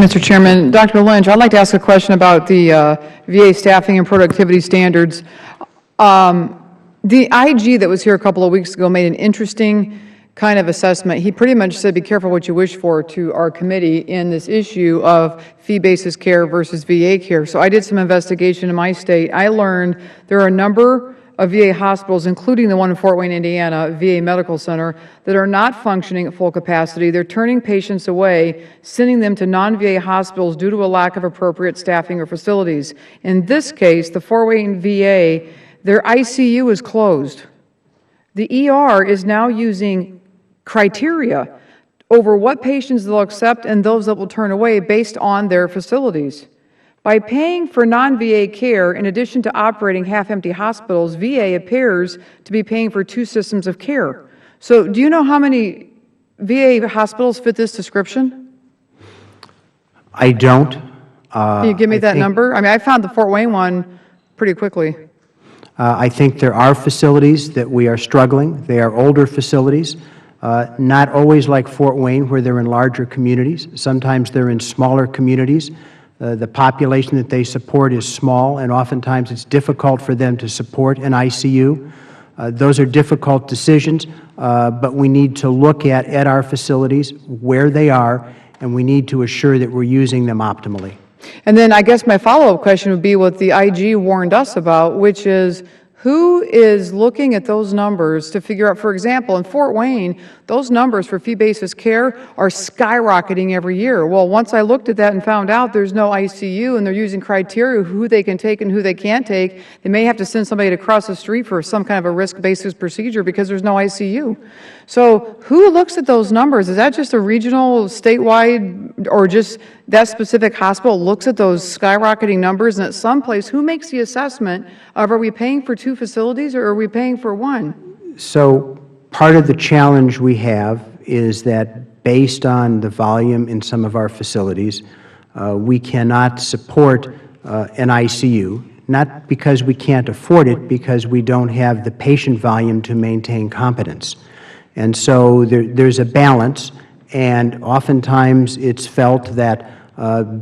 Mr. Chairman, Dr. Lynch, I'd like to ask a question about the VA staffing and productivity standards. The IG that was here a couple of weeks ago made an interesting kind of assessment. He pretty much said, be careful what you wish for to our committee in this issue of fee-basis care versus VA care. So I did some investigation in my state. I learned there are a number of VA hospitals, including the one in Fort Wayne, Indiana, VA Medical Center, that are not functioning at full capacity. They're turning patients away, sending them to non-VA hospitals due to a lack of appropriate staffing or facilities. In this case, the Fort Wayne VA, their ICU is closed. The ER is now using criteria over what patients they'll accept and those that will turn away based on their facilities. By paying for non-VA care, in addition to operating half-empty hospitals, VA appears to be paying for two systems of care. So do you know how many VA hospitals fit this description? I don't. Can you give me that number? I mean, I found the Fort Wayne one pretty quickly. I think there are facilities that we are struggling. They are older facilities, not always like Fort Wayne where they're in larger communities. Sometimes they're in smaller communities. The population that they support is small, and oftentimes it's difficult for them to support an ICU. Those are difficult decisions, but we need to look at our facilities, where they are, and we need to assure that we're using them optimally. And then I guess my follow-up question would be what the IG warned us about, which is who is looking at those numbers to figure out, for example, in Fort Wayne, those numbers for fee-basis care are skyrocketing every year. Well, once I looked at that and found out there's no ICU and they're using criteria who they can take and who they can't take, they may have to send somebody to cross the street for some kind of a risk-basis procedure because there's no ICU. So who looks at those numbers? Is that just a regional, statewide, or just that specific hospital looks at those skyrocketing numbers, and at some place, who makes the assessment of are we paying for two facilities or are we paying for one? So part of the challenge we have is that based on the volume in some of our facilities, we cannot support an ICU, not because we can't afford it, because we don't have the patient volume to maintain competence. And so there's a balance, and oftentimes it's felt that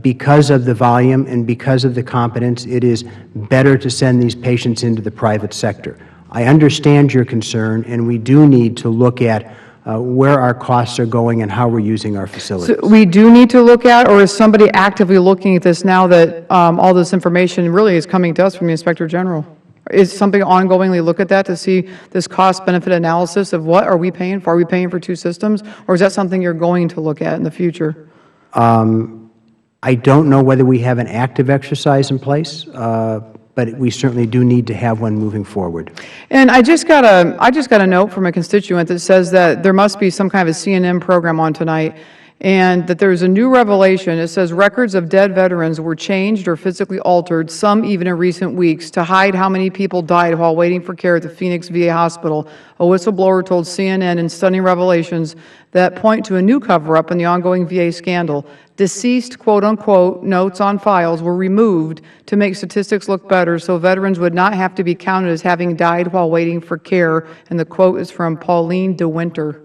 because of the volume and because of the competence, it is better to send these patients into the private sector. I understand your concern, and we do need to look at where our costs are going and how we're using our facilities. So we do need to look at, or is somebody actively looking at this now that all this information really is coming to us from the Inspector General? Is something ongoingly look at that to see this cost-benefit analysis of what are we paying for? Are we paying for two systems? Or is that something you're going to look at in the future? I don't know whether we have an active exercise in place, but we certainly do need to have one moving forward. And I just got a note from a constituent that says that there must be some kind of a CNN program on tonight, and that there's a new revelation. It says records of dead veterans were changed or physically altered, some even in recent weeks, to hide how many people died while waiting for care at the Phoenix VA hospital. A whistleblower told CNN in stunning revelations that point to a new cover-up in the ongoing VA scandal. Deceased, quote-unquote, notes on files were removed to make statistics look better so veterans would not have to be counted as having died while waiting for care. And the quote is from Pauline DeWinter.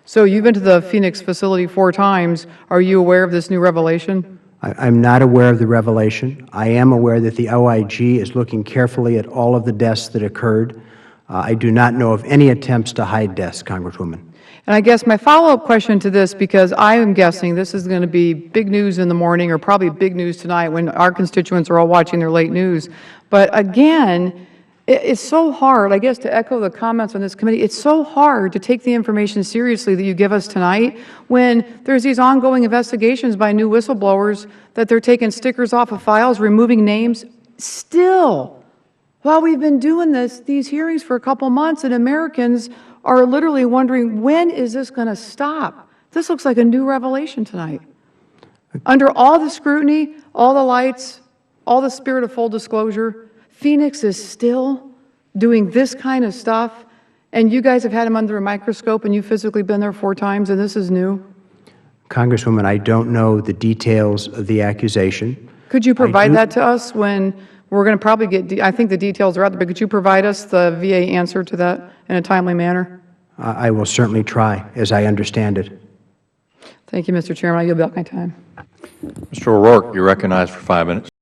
So you've been to the Phoenix facility 4 times. Are you aware of this new revelation? I'm not aware of the revelation. I am aware that the OIG is looking carefully at all of the deaths that occurred. I do not know of any attempts to hide deaths, Congresswoman. And I guess my follow-up question to this, because I am guessing this is going to be big news in the morning or probably big news tonight when our constituents are all watching their late news. But again, it's so hard, I guess, to echo the comments on this committee, it's so hard to take the information seriously that you give us tonight when there's these ongoing investigations by new whistleblowers that they're taking stickers off of files, removing names. Still, while we've been doing these hearings for a couple months, and Americans are literally wondering, when is this going to stop? This looks like a new revelation tonight. Under all the scrutiny, all the lights, all the spirit of full disclosure, Phoenix is still doing this kind of stuff, and you guys have had him under a microscope, and you've physically been there 4 times, and this is new? Congresswoman, I don't know the details of the accusation. Could you provide that to us when we're going to probably get, I think the details are out there, but could you provide us the VA answer to that in a timely manner? I will certainly try, as I understand it. Thank you, Mr. Chairman. I yield back my time. Mr. O'Rourke, you're recognized for 5 minutes.